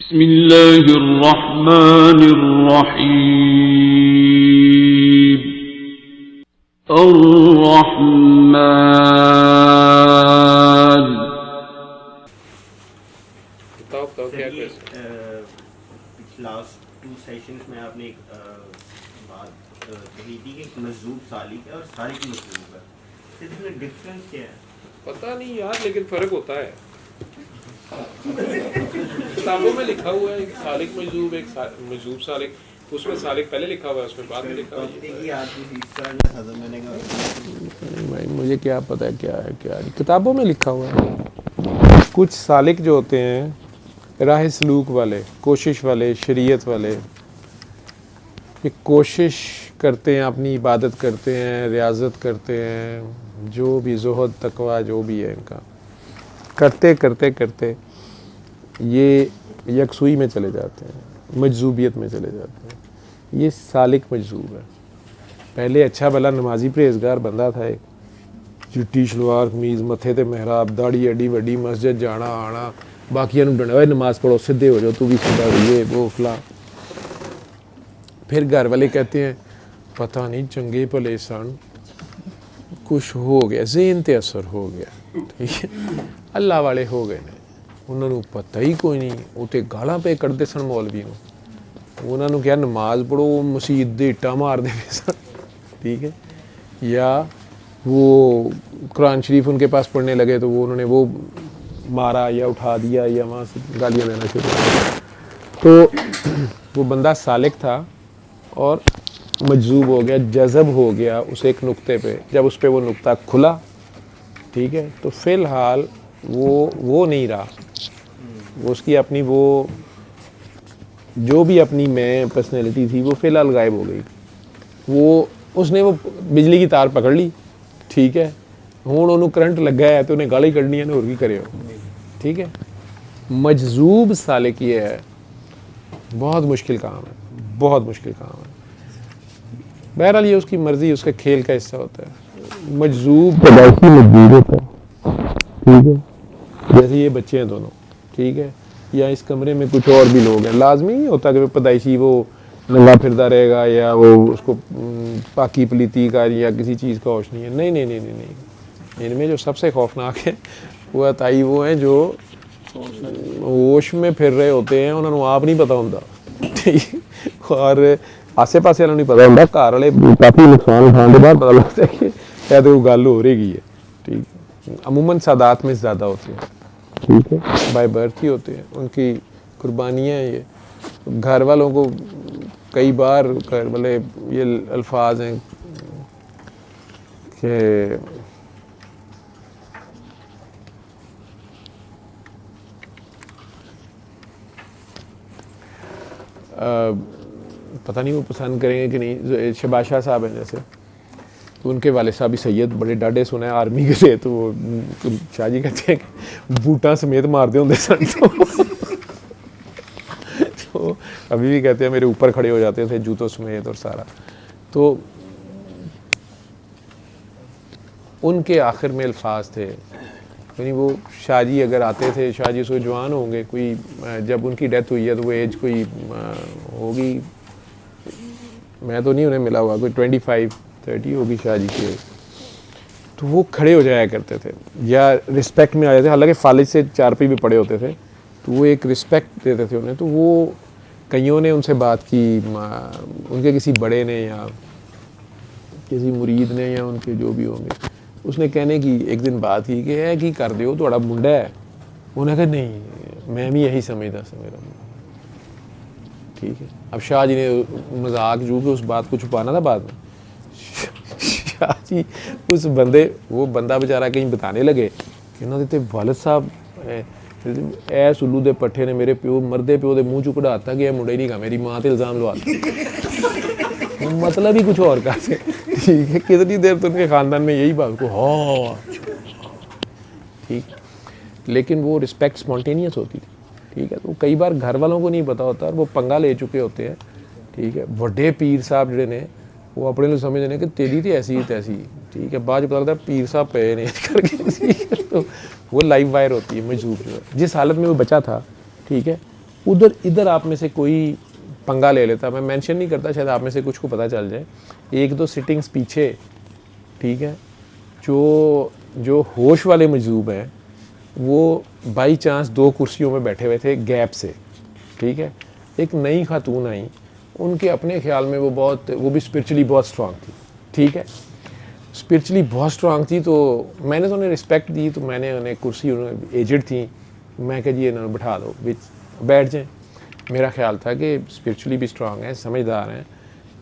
बिस्मिल्लाहिर्रहमानिर्रहीम। अर्रहमान। बताओ क्या लास्ट 2 सेशंस में आपने एक बात कही थी कि मजूब सालिक है और सालिक मजूब है, इसमें डिफरेंस क्या है? पता नहीं यार, लेकिन फर्क होता है। किताबों में लिखा हुआ है एक सालिक मजूब, एक मजूब सालिक। उसमें सालिक पहले लिखा हुआ है, उसमें बाद में लिखा हुआ है। भाई मुझे क्या पता है क्या है क्या नहीं। किताबों में लिखा हुआ है। कुछ सालिक जो होते हैं राह सलूक वाले, कोशिश वाले, शरीयत वाले, ये कोशिश करते हैं, अपनी इबादत करते हैं, रियाजत करते हैं, जो भी ज़ुहद तकवा जो भी है इनका, करते करते करते ये यकसुई में चले जाते हैं, मजजूबियत में चले जाते हैं। ये सालिक मजजूब है। पहले अच्छा भला नमाजी परहेजगार बंदा था, एक चिट्टी शलवार कमीज़, मथे ते मेहराब, दाढ़ी एडी वड्डी, मस्जिद जाना आना, बाकियां नूं डंडा, नमाज पढ़ो, सीधे हो जाओ, तू भी सीधा हो, ये वो फला। फिर घर वाले कहते हैं पता नहीं चंगे भले सन, कुछ हो गया, ज़हन ते असर हो गया, ठीक है, अल्लाह वाले हो गए ने, उन्होंने पता ही कोई नहीं, वो तो गालां पे कढ़ते सन मौलवी नूं, उन्होंने क्या नमाज पढ़ो, मसीत दे इट्टा मारते पे सन, ठीक है, या वो कुरान शरीफ उनके पास पढ़ने लगे तो वो उन्होंने वो मारा या उठा दिया या वहाँ से गालियाँ देना शुरू किया। तो वो बंदा सालिक था और मजजूब हो गया, जज़ब हो गया उस एक नुक्ते पे। जब उस पे वो नुक्ता खुला, ठीक है, तो फ़िलहाल वो नहीं रहा, वो उसकी अपनी वो जो भी अपनी मैं पर्सनैलिटी थी वो फ़िलहाल गायब हो गई। वो उसने वो बिजली की तार पकड़ ली, ठीक है, हुण उन्होंने करंट लगा है तो उन्हें गाली कढ़नी है, होर की करे, ठीक है। मजजूब सालिक ये है, बहुत मुश्किल काम है, बहुत मुश्किल काम है। बहरहाल ये उसकी मर्ज़ी, उसके खेल का हिस्सा होता है। मजजूब पैदाइशी मजबूर होता है, ठीक है, जैसे ये बच्चे हैं दोनों, ठीक है, या इस कमरे में कुछ और भी लोग हैं, लाजमी नहीं होता कि पैदाइशी वो नंगा फिरदा रहेगा या वो उसको पाकी पलीती का या किसी चीज़ का होश नहीं है। नहीं नहीं नहीं नहीं नहीं, इनमें जो सबसे खौफनाक है वो अताई वो हैं जो होश में फिर रहे होते हैं, उन्होंने आप नहीं पता होता, ठीक, और आसे पासे वालों नहीं पता होता, घर वाले काफ़ी नुकसान उठाने के बाद पता लगता है कि शायद वो गल हो रही है, ठीक, अमूमन सादात में ज़्यादा होती है, ठीक है, बाय बर्थ ही होते हैं, उनकी कुर्बानियाँ ये घर वालों को कई बार मतलब ये अल्फाज हैं कि पता नहीं वो पसंद करेंगे कि नहीं। शहबाज शाह साहब हैं जैसे, तो उनके वाले साहब भी सैयद बड़े डाढ़े सुने आर्मी के थे, तो वो शाह जी कहते हैं कि बूटा समेत मारते होंगे सन, तो अभी भी कहते हैं मेरे ऊपर खड़े हो जाते थे जूतों समेत और सारा। तो उनके आखिर में अल्फाज थे, यानी वो शाह जी अगर आते थे, शाह जी सो जवान होंगे, कोई जब उनकी डेथ हुई है तो वो एज कोई होगी, मैं तो नहीं उन्हें मिला हुआ, कोई 25-30 होगी शाह जी की, तो वो खड़े हो जाया करते थे या रिस्पेक्ट में आ जाते थे, हालांकि फालिज से 4 पे भी पड़े होते थे, तो वो एक रिस्पेक्ट देते थे उन्हें। तो वो कईयों ने उनसे बात की, उनके किसी बड़े ने या किसी मुरीद ने या उनके जो भी होंगे, उसने कहने की एक दिन बात की कि है कि कर दो थोड़ा मुंडा है, उन्हें कहा नहीं मैं भी यही समझता सा मेरा, ठीक है। अब शाह जी ने मजाक जो कि उस बात को छुपाना था बाद में, शाह जी उस बंदे वो बंदा बेचारा कहीं बताने लगे कि उन्होंने ते वालिद साहब ए सुल्लू दे पट्ठे ने मेरे प्यो मरदे प्यो दे मुँह चु कढ़ाता कि मुंडा ही नहीं का, मेरी माँ ते इल्ज़ाम लवाता, मतलब ही कुछ और का से, ठीक है। कितनी देर तो उनके ख़ानदान में यही बात को हाँ, ठीक, लेकिन वो रिस्पेक्ट स्पॉन्टेनियस होती थी, ठीक है। तो कई बार घर वालों को नहीं पता होता और वो पंगा ले चुके होते हैं, ठीक है। बड़े पीर साहब जोड़े ने वो अपने लिए समझने कि तेरी तो ऐसी तैसी, ठीक है, बाद पता लगता है पीर साहब पे नहीं करके, तो वो लाइव वायर होती है मजबूर जो है। जिस हालत में वो बचा था, ठीक है, उधर इधर आप में से कोई पंगा ले लेता, मैं मेंशन नहीं करता, शायद आप में से कुछ को पता चल जाए, 1-2 सिटिंग्स पीछे, ठीक है, जो होश वाले मजूब हैं वो बाई चांस 2 कुर्सियों में बैठे हुए थे गैप से, ठीक है, एक नई खातून आई, उनके अपने ख्याल में वो भी स्पिरिचुअली बहुत स्ट्रांग थी, ठीक है, स्पिरिचुअली बहुत स्ट्रांग थी, तो मैंने तो उन्हें रिस्पेक्ट दी, तो मैंने उन्हें कुर्सी, उन्होंने एजड थी, मैं कहा जी इन्होंने बैठा दो, बैठ जाएँ। मेरा ख्याल था कि स्पिरिचुअली भी स्ट्रांग है, समझदार हैं,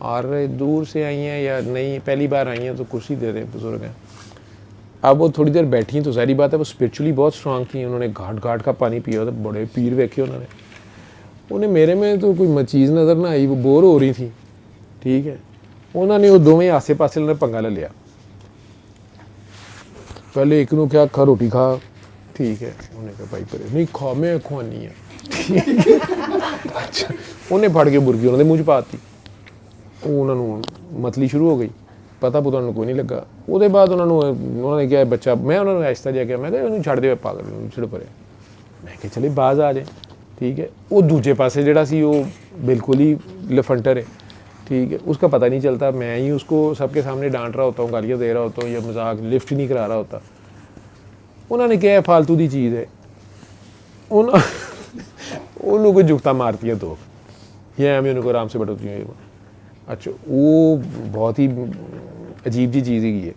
और दूर से आई हैं या नहीं पहली बार आई हैं तो कुर्सी दे दें, बुजुर्ग हैं। अब वो थोड़ी देर बैठी तो ज़ाहिर बात है वो स्पिरिचुअली बहुत स्ट्रांग थी, उन्होंने घाट घाट का पानी पिया, तो बड़े पीर वेखे उन्हें मेरे में तो कोई चीज़ नज़र ना आई, वो बोर हो रही थी, ठीक है, उन्होंने वो दोवें आसे पासे उन्होंने पंगा ले लिया, पहले एक नू क्या खा रोटी खा, ठीक है, उन्हें कहा भाई परे नहीं खा, मैं खुआनी है, अच्छा उन्हें फड़ के बुरकी उन्होंने मुँह च पाती, उन्होंने मतली शुरू हो गई, पता पुता उन्होंने कोई नहीं लगा। उसके बाद उन्होंने क्या बच्चा, मैं उन्होंने आहिस्ता जा के मैं कहा छड़ दे पागल छिड़ परे, मैं कहा चले बाज आ जाए, ठीक है, वो दूजे पासे जड़ा सी वो बिल्कुल ही लफंटर है, ठीक है, उसका पता नहीं चलता, मैं ही उसको सबके सामने डांट रहा होता हूँ, गालियाँ दे रहा होता हूँ या मजाक लिफ्ट ही नहीं करा रहा होता। उन्होंने क्या फालतू की चीज़ है, उन्होंने कोई जुगता मारती है तो ये मैं उनको आराम से बैठती हूँ, अच्छा वो बहुत ही अजीब जी चीज़ ही है।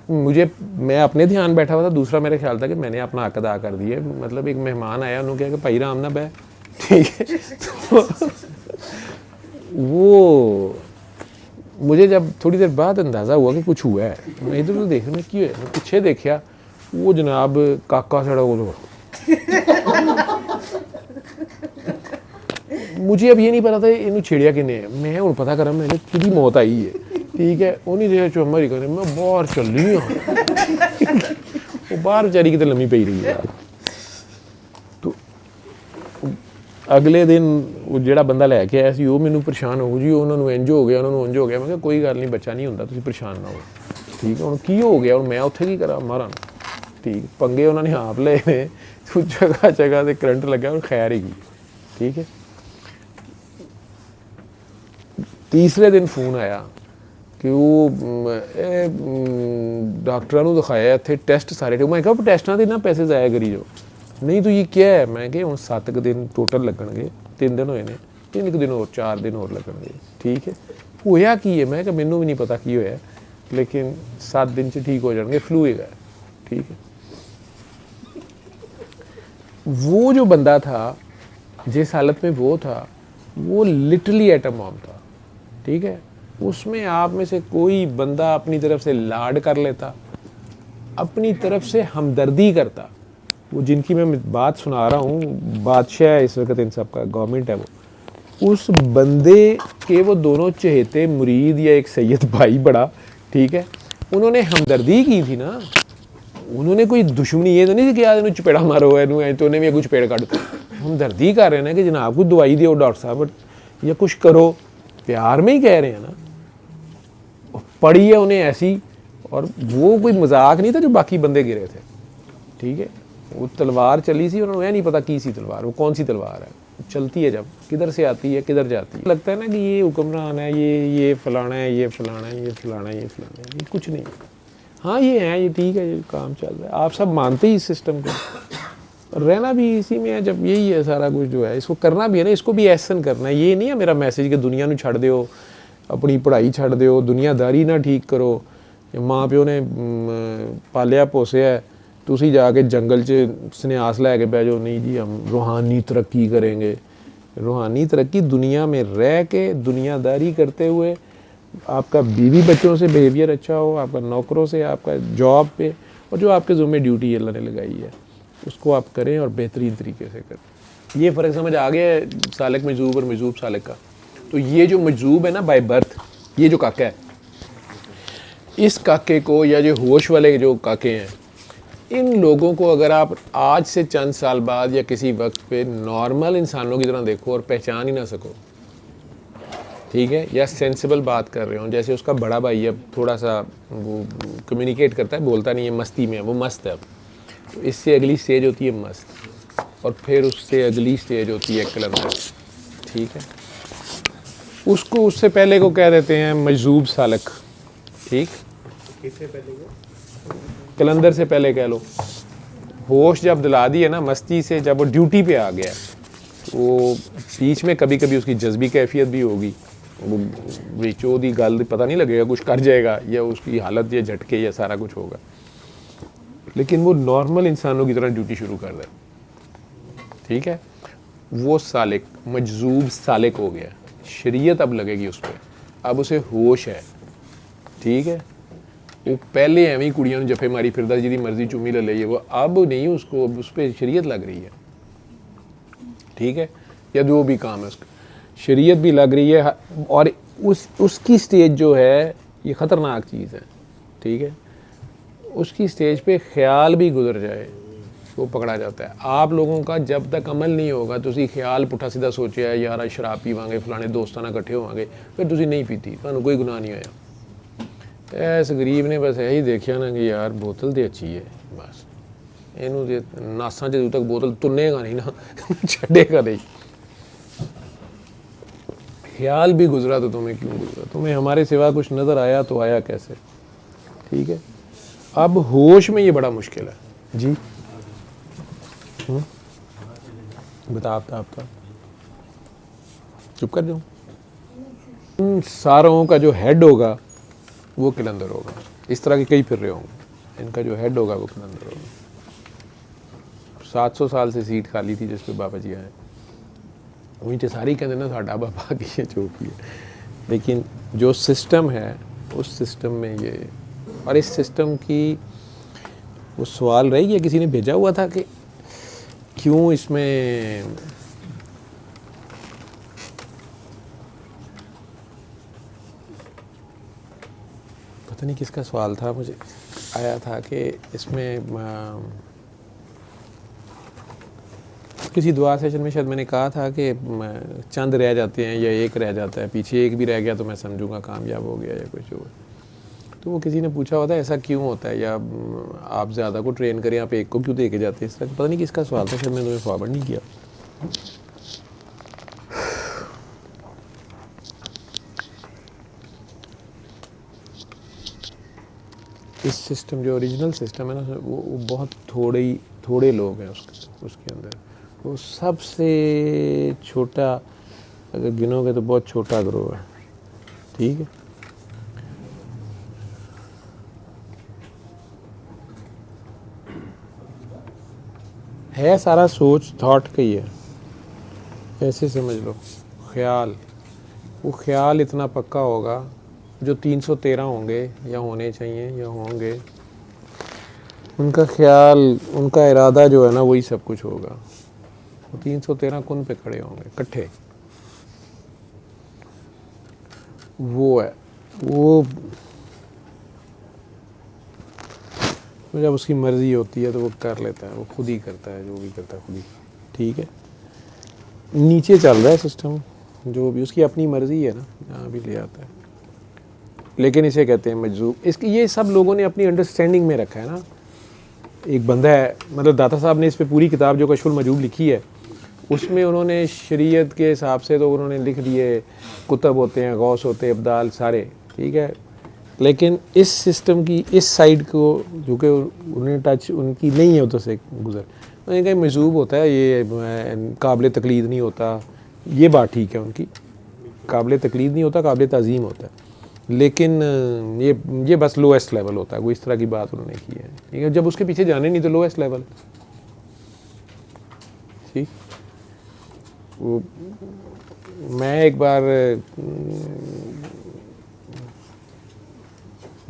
मैं अपने ध्यान बैठा हुआ था, दूसरा मेरे ख्याल था कि मैंने अपना हक अदा कर दिया, मतलब एक मेहमान आया, उन्होंने कहा कि भाई राम ना बह, ठीक है, तो वो मुझे जब थोड़ी देर बाद अंदाज़ा हुआ कि कुछ हुआ है, मैं इधर उधर देख रहा, मैं क्यों है, मैं पीछे देखा, वो जनाब काका सड़ा वो मुझे अब ये नहीं पता था इन्हों छेड़िया किने, मैं हूँ पता करा, मैंने कि मौत आई है, ठीक है, उन्हीं देर चुम्मा ही करने, मैं बाहर चल रही हाँ, वो बाहर बेचारी कितने लम्मी पई रही है। तो अगले दिन वो ਜਿਹੜਾ ਬੰਦਾ ਲੈ ਕੇ ਆਇਆ ਸੀ ਉਹ ਮੈਨੂੰ ਪਰੇਸ਼ਾਨ ਹੋ ਜੀ, ਉਹਨਾਂ ਨੂੰ ਇੰਜ ਹੋ ਗਿਆ, ਉਹਨਾਂ ਨੂੰ ਇੰਜ ਹੋ ਗਿਆ, ਮੈਂ ਕਿਹਾ ਕੋਈ ਗੱਲ ਨਹੀਂ, ਬੱਚਾ ਨਹੀਂ ਹੁੰਦਾ, ਤੁਸੀਂ ਪਰੇਸ਼ਾਨ ਨਾ ਹੋ, ਠੀਕ ਹੈ, ਹੁਣ ਕੀ ਹੋ ਗਿਆ, ਹੁਣ ਮੈਂ ਉੱਥੇ ਕੀ ਕਰਾਂ ਮਾਰਾਂ, ਠੀਕ, ਪੰਗੇ ਉਹਨਾਂ ਨੇ ਆਪ ਲਏ ਨੇ, ਜਗ੍ਹਾ ਜਗ੍ਹਾ ਤੇ ਕਰੰਟ ਲੱਗਾ, ਹੁਣ ਖੈਰ ਹੀ ਗਈ, ठीक है। तीसरे दिन फोन आया कि वो डॉक्टर दिखाया इतने टेस्ट सारे, मैं कहा टेस्टा के ना पैसे ज़ाया करी जाओ, नहीं तो ये क्या है, मैं क्या हूँ 7 दिन टोटल लगनगे, 3 दिन होए ने, 3 दिन और 4 दिन और लगनगे, ठीक है, होया की है, मैं क्या मैनू भी नहीं पता की होया, लेकिन 7 दिन च ठीक हो जाएंगे, फ्लू है, ठीक है। वो जो बंदा था जिस हालत में वो था, वो लिटरली एटम बॉम्ब था, ठीक है, उसमें आप में से कोई बंदा अपनी तरफ से लाड कर लेता, अपनी तरफ से हमदर्दी करता, वो जिनकी मैं बात सुना रहा हूँ, बादशाह है इस वक्त इन सब का, गवर्नमेंट है वो, उस बंदे के वो दोनों चहेते मुरीद या एक सैयद भाई बड़ा, ठीक है, उन्होंने हमदर्दी की थी ना, उन्होंने कोई दुश्मनी ये तो नहीं थी कि यार इन्होंने चपेड़ा मारो है तो उन्हें भी कुछ चपेड़ काट, हमदर्दी कर रहे हैं ना कि जनाब को दवाई दो डॉक्टर साहब या कुछ करो, प्यार में ही कह रहे हैं ना, पड़ी है उन्हें ऐसी, और वो कोई मजाक नहीं था जो बाकी बंदे गिरे थे, ठीक है, वो तलवार चली सी, उन्होंने नहीं पता की सी तलवार, वो कौन सी तलवार है, चलती है जब किधर से आती है किधर जाती है, लगता है ना कि ये हुक्मरान है, ये फलाना है, ये फलाना है, ये फलाना है, ये फलाना है, ये कुछ नहीं है, हाँ ये है, ये ठीक है, ये काम चल रहा है, आप सब मानते ही इस सिस्टम को, रहना भी इसी में है, जब यही है सारा कुछ जो है, इसको करना भी है ना, इसको भी एहसन करना है, ये नहीं है मेरा मैसेज कि दुनिया ਨੂੰ ਛੱਡ ਦਿਓ, अपनी पढ़ाई ਛੱਡ ਦਿਓ, दुनियादारी ना ठीक करो, माँ प्यो ने पालिया पोसिया, तुसी जाके जंगल च सन्यास लैके बह जाओ, नहीं जी हम रूहानी तरक्की करेंगे, रूहानी तरक्की दुनिया में रह के दुनियादारी करते हुए, आपका बीवी बच्चों से बिहेवियर अच्छा हो, आपका नौकरों से, आपका जॉब पे, और जो आपके ज़ुम्मे ड्यूटी अल्लाह ने लगाई है उसको आप करें और बेहतरीन तरीके से करें। ये फ़र्क समझ आ गया है सालिक मजूब और मजूब सालिक का। तो ये जो मजूब है ना बाय बर्थ, ये जो काका है, इस काके को या जो होश वाले जो काके हैं, इन लोगों को अगर आप आज से चंद साल बाद या किसी वक्त पे नॉर्मल इंसानों की तरह देखो और पहचान ही ना सको, ठीक है, या सेंसिबल बात कर रहे हो, जैसे उसका बड़ा भाई अब थोड़ा सा वो कम्युनिकेट करता है, बोलता नहीं है, मस्ती में है, वो मस्त है अब, तो इससे अगली स्टेज होती है मस्त, और फिर उससे अगली स्टेज होती है कलंदर, ठीक है। उसको उससे पहले को कह देते हैं मजजूब सालक, ठीक। किससे पहले वो? कलंदर से पहले कह लो। होश जब दिला दी है ना मस्ती से, जब वो ड्यूटी पे आ गया वो बीच में कभी कभी उसकी जज्बी कैफियत भी होगी, वो विचो दी गल पता नहीं लगेगा, कुछ कर जाएगा या उसकी हालत या झटके या सारा कुछ होगा, लेकिन वो नॉर्मल इंसानों की तरह ड्यूटी शुरू कर दे, ठीक है। वो सालिक मजजूब सालिक हो गया, शरीयत अब लगेगी उस पर, अब उसे होश है, ठीक है। वो पहले एवं ही कुड़ियों ने जफे मारी फिरदा जी मर्जी चुमी ले ली है, वो अब नहीं, उसको अब उस पर शरीयत लग रही है, ठीक है। या जो भी काम है उसका शरीयत भी लग रही है, और उसकी स्टेज जो है ये ख़तरनाक चीज़ है, ठीक है। उसकी स्टेज पे ख्याल भी गुजर जाए वो पकड़ा जाता है। आप लोगों का जब तक अमल नहीं होगा तुसी ख्याल पुट्ठा सीधा सोचा है यार शराब पीवांगे फलाने दोस्तों नाल इकट्ठे होवांगे, फिर तुसी नहीं पीती, तुहानू कोई गुनाह नहीं होया। इस गरीब ने बस यही देखा ना कि यार बोतल तो अच्छी है, बस इनू जे नासा जदों तक बोतल तुनेगा नहीं ना छड़ेगा नहीं। ख्याल भी गुजरा तो तुम्हें क्यों गुजरा, तुम्हें हमारे सिवा कुछ नज़र आया तो आया कैसे, ठीक है। अब होश में ये बड़ा मुश्किल है जी। बता आप चुप कर जाओ। उन सारों का जो हेड होगा वो कलंदर होगा। इस तरह के कई फिर रहे होंगे, इनका जो हेड होगा वो कलंदर होगा। 700 साल से सीट खाली थी जिस पे बाबा जी आए, वहीं तो सारी कहते ना साडा बाबा की है जो भी है, लेकिन जो सिस्टम है उस सिस्टम में ये, और इस सिस्टम की वो सवाल रही है, किसी ने भेजा हुआ था कि क्यों इसमें पता नहीं किसका सवाल था, मुझे आया था कि इसमें किसी दुआ सेशन में शायद मैंने कहा था कि चंद रह जाते हैं या एक रह जाता है, पीछे एक भी रह गया तो मैं समझूंगा कामयाब हो गया या कुछ हो। तो वो किसी ने पूछा होता है ऐसा क्यों होता है, या आप ज़्यादा को ट्रेन करें आप एक को क्यों दे के जाते हैं, इस तरह पता नहीं किसका सवाल था, शायद मैंने तुम्हें फॉरवर्ड नहीं किया। इस सिस्टम जो ओरिजिनल सिस्टम है ना वो बहुत थोड़े लोग हैं उसके अंदर। वो सबसे छोटा अगर गिनोगे तो बहुत छोटा ग्रोह है, ठीक है। सारा सोच थॉट का ही है, ऐसे समझ लो। ख्याल, वो ख्याल इतना पक्का होगा जो 313 होंगे या होने चाहिए या होंगे, उनका ख्याल उनका इरादा जो है ना वही सब कुछ होगा। 313 कुन पे खड़े होंगे इकट्ठे, वो है वो जब उसकी मर्जी होती है तो वो कर लेता है, वो खुद ही करता है, जो भी करता है खुद ही, ठीक है। नीचे चल रहा है सिस्टम, जो भी उसकी अपनी मर्जी है ना यहाँ भी ले आता है, लेकिन इसे कहते हैं मजजूब। इसकी ये सब लोगों ने अपनी अंडरस्टैंडिंग में रखा है ना। एक बंदा है, मतलब दाता साहब ने इस पे पूरी किताब जो कशफुल मजूब लिखी है उसमें उन्होंने शरीयत के हिसाब से तो उन्होंने लिख दिए, कुतब होते हैं, गौस होते हैं, अब्दाल सारे, ठीक है। लेकिन इस सिस्टम की इस साइड को जो कि उन्हें टच उनकी नहीं है उधर से गुजर, उन्होंने कहा मजूब होता है, ये काबिल तकलीद नहीं होता। ये बात ठीक है उनकी, काबिल तकलीद नहीं होता, काबिल ताज़ीम होता है, लेकिन ये बस लोएस्ट लेवल होता है। वो इस तरह की बात उन्होंने की है, ठीक है। जब उसके पीछे जाने नहीं तो लोएस्ट लेवल, ठीक। वो मैं एक बार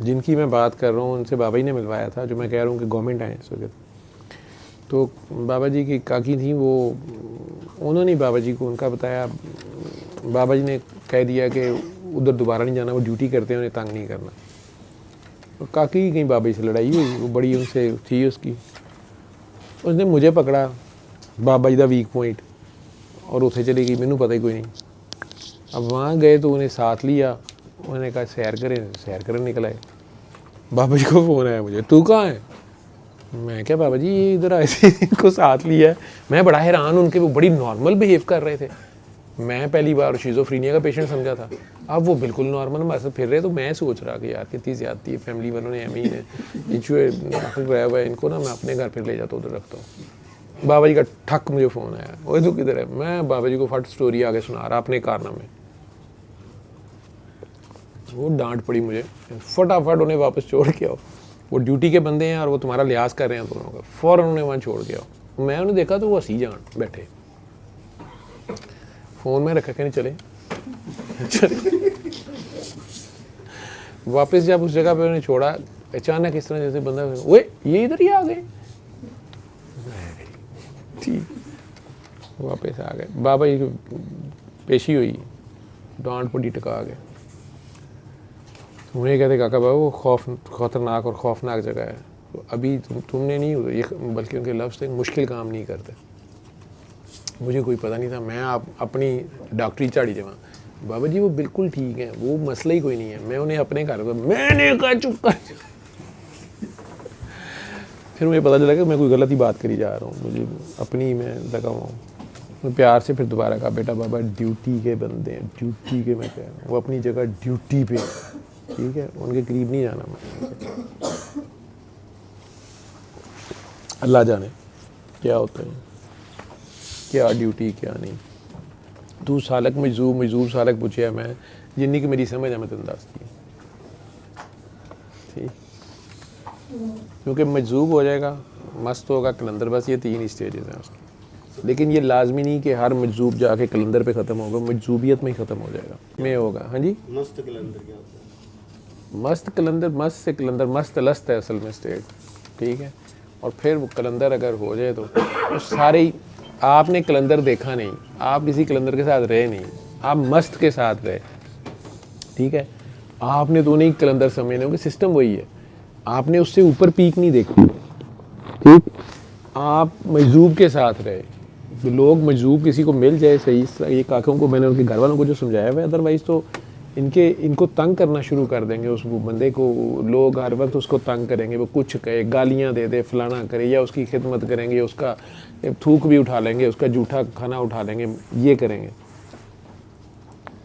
जिनकी मैं बात कर रहा हूँ उनसे बाबा जी ने मिलवाया था, जो मैं कह रहा हूँ कि गवर्नमेंट आए इस वक्त। तो बाबा जी की काकी थी, वो उन्होंने बाबा जी को उनका बताया, बाबा जी ने कह दिया कि उधर दोबारा नहीं जाना, वो ड्यूटी करते हैं, उन्हें तंग नहीं करना। तो काकी की कहीं बाबा जी से लड़ाई हुई, वो बड़ी उनसे थी उसकी, उसने मुझे पकड़ा बाबा जी का वीक पॉइंट और उसे चली गई, मैनू पता ही कोई नहीं। अब वहाँ गए तो उन्हें साथ लिया, उन्होंने कहा सैर करें, सैर करने निकल आए। बाबा जी को फ़ोन आया मुझे, तू कहाँ है? मैं क्या बाबा जी ये इधर आए थे, इनको साथ लिया है। मैं बड़ा हैरान, उनके वो बड़ी नॉर्मल बिहेव कर रहे थे। मैं पहली बार शिज़ोफ्रीनिया का पेशेंट समझा था, अब वो बिल्कुल नॉर्मल हमारे साथ फिर रहे। तो मैं सोच रहा कि यार कितनी ज़्यादती है, फैमिली वालों ने एम ही ने इशू रहा हुआ है, इनको ना मैं अपने घर फिर ले जाता उधर रखता हूँ। बाबा जी का ठक मुझे फ़ोन आया, वो तो किधर है। मैं बाबा जी को फट स्टोरी आगे सुना रहा अपने कारनामे। वो डांट पड़ी मुझे, फटाफट उन्हें वापस छोड़ के आओ, वो ड्यूटी के बंदे हैं और वो तुम्हारा लिहाज कर रहे हैं दोनों का। फ़ौरन उन्हें वहाँ छोड़ के आओ। मैं उन्हें देखा तो वो हंसी जान बैठे, फ़ोन में रखा के नहीं चले वापस जब उस जगह पे उन्हें छोड़ा, अचानक इस तरह जैसे बंदा, ओए ये इधर ही आ गए। ठीक, वापस आ गए। बाबा जी पेशी हुई, डांट पड़ी, टका गए। उन्हें कहते काका बाबा वो खतरनाक और खौफनाक जगह है। तो अभी तुमने नहीं, ये बल्कि उनके लफ्ज़ थे, मुश्किल काम नहीं करते। मुझे कोई पता नहीं था, मैं अपनी डॉक्टरी झाड़ी जमा। बाबा जी वो बिल्कुल ठीक है, वो मसला ही कोई नहीं है। मैं उन्हें अपने घर, मैंने कहा चुप कर। फिर मुझे पता चला कि मैं कोई गलत ही बात करी जा रहा हूँ, मुझे अपनी मैं लगा हुआ हूँ। मैं प्यार से फिर दोबारा कहा, बेटा बाबा ड्यूटी के बंदे हैं, ड्यूटी के। मैं कह रहा हूँ वो अपनी जगह ड्यूटी पे, ठीक है, उनके करीब नहीं जाना। मैं अल्लाह जाने क्या होता है, क्या ड्यूटी क्या नहीं। तू सालक मजूब सालक पूछे मैं, जिन्नी की मेरी समझ है मैं तेन दस दी। ठीक, क्योंकि मजूब हो जाएगा, मस्त होगा, कलंदर, बस ये 3 स्टेजेस हैं उसके। लेकिन ये लाजमी नहीं कि हर मजूब जाके कलंदर पे ख़त्म होगा, मजूबियत में ही ख़त्म हो जाएगा, में होगा। हाँ जी, मस्त कलंदर क्या होता है? मस्त कलंदर, मस्त से कलंदर, मस्त लस्त है असल में स्टेट, ठीक है। और फिर वो कलंदर अगर हो जाए तो सारे ही, आपने कलंदर देखा नहीं, आप किसी कलंदर के साथ रहे नहीं, आप मस्त के साथ रहे, ठीक है। आपने तो नहीं कलंदर समझने होंगे, सिस्टम वही है, आपने उससे ऊपर पीक नहीं देखी, ठीक। आप मजूब के साथ रहे। लोग मजूब किसी को मिल जाए सही, ये काकों को मैंने उनके घर वालों को जो समझाया हुआ है, अदरवाइज़ तो इनको तंग करना शुरू कर देंगे। उस बंदे को लोग हर वक्त उसको तंग करेंगे, वो कुछ कहे, गालियाँ दे दे, फलाना करे, या उसकी खिदमत करेंगे, उसका थूक भी उठा लेंगे, उसका जूठा खाना उठा लेंगे, ये करेंगे।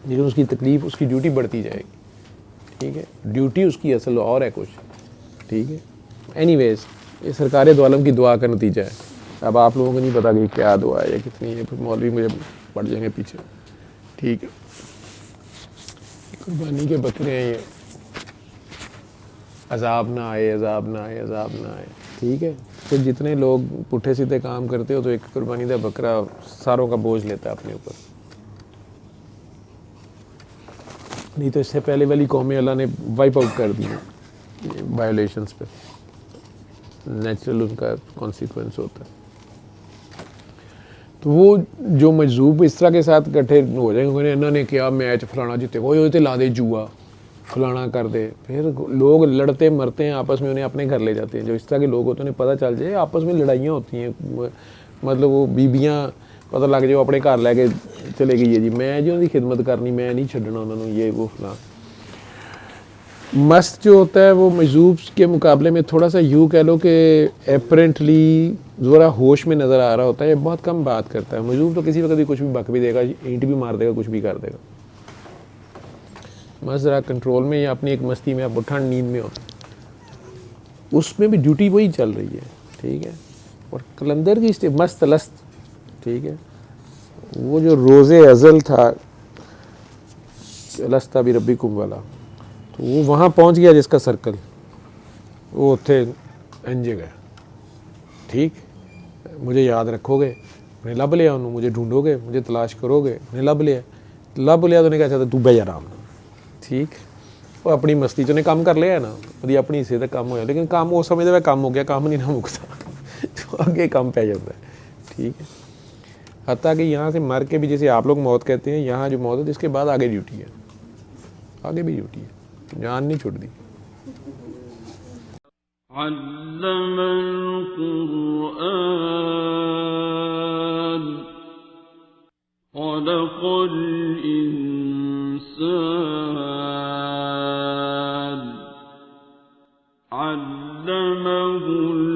लेकिन उसकी तकलीफ़, उसकी ड्यूटी बढ़ती जाएगी, ठीक है। ड्यूटी उसकी असल और है कुछ, ठीक है। एनीवेज, ये सरकार दो आलम की दुआ का नतीजा है। अब आप लोगों को नहीं पता कि क्या दुआ है या कितनी है, फिर मौलवी मुझे पड़ जाएंगे पीछे, ठीक है। कुर्बानी के बकरे हैं ये, अजाब ना आए, अजाब ना आए, अजाब ना आए, ठीक है। तो जितने लोग पुट्ठे सीधे काम करते हो तो एक कुर्बानी का बकरा सारों का बोझ लेता है अपने ऊपर। नहीं तो इससे पहले वाली कौमें अल्लाह ने वाइप आउट कर दी वायोलेशंस पे, नेचुरल उनका कॉन्सिक्वेंस होता है। तो वो जो मजूब इस तरह के साथ इकट्ठे हो जाएंगे, इन्होंने क्या मैच फलाना जीते, वो तो ला दे जुआ, फलाना कर दे, फिर लोग लड़ते मरते हैं आपस में, उन्हें अपने घर ले जाते हैं। जो इस तरह के लोग होते हैं उन्हें पता चल जाए आपस में लड़ाइयाँ होती हैं, मतलब वो बीबियाँ पता लग जाए अपने घर लैके चले गई है जी, मैं जी उनकी खिदमत करनी, मैं नहीं छड्डना उन्होंने, ये वो फलां। मस्त जो होता है वो मजूब के मुकाबले में थोड़ा सा यूँ कह लो कि एपरेंटली ज़रा होश में नज़र आ रहा होता है, ये बहुत कम बात करता है। मजूब तो किसी वक्त भी कुछ भी बक भी देगा, ईंट भी मार देगा, कुछ भी कर देगा। मस्त ज़रा कंट्रोल में या अपनी एक मस्ती में, आप ठंड नींद में हो, उसमें भी ड्यूटी वही चल रही है, ठीक है। और कलंदर की स्टेप मस्त लस्त, ठीक है। वो जो रोज़े अज़ल था, लस्ता भी रब्बी कुम वाला, तो वो वहाँ पहुँच गया जिसका सर्कल, वो थे इंजे गया, ठीक। मुझे याद रखोगे, मैं लब लिया उन्होंने, मुझे ढूंढोगे, मुझे तलाश करोगे, मैं लब लिया तो नहीं कहा चाहता तू बे आराम, ठीक। वो अपनी मस्ती चो ने काम कर लिया है ना, वो अपनी हिस्से तक काम होया, लेकिन काम वो समझते हुए काम हो गया, काम नहीं ना मुकता तो आगे काम पै जाता है, ठीक है। हत्ता कि यहाँ से मर के भी, जैसे आप लोग मौत कहते हैं, यहाँ जो मौत है इसके बाद आगे ड्यूटी है, आगे भी ड्यूटी है, जान नहीं छुटती। अल्लमल कुरआन खलक़ल इंसान अल्लमहुल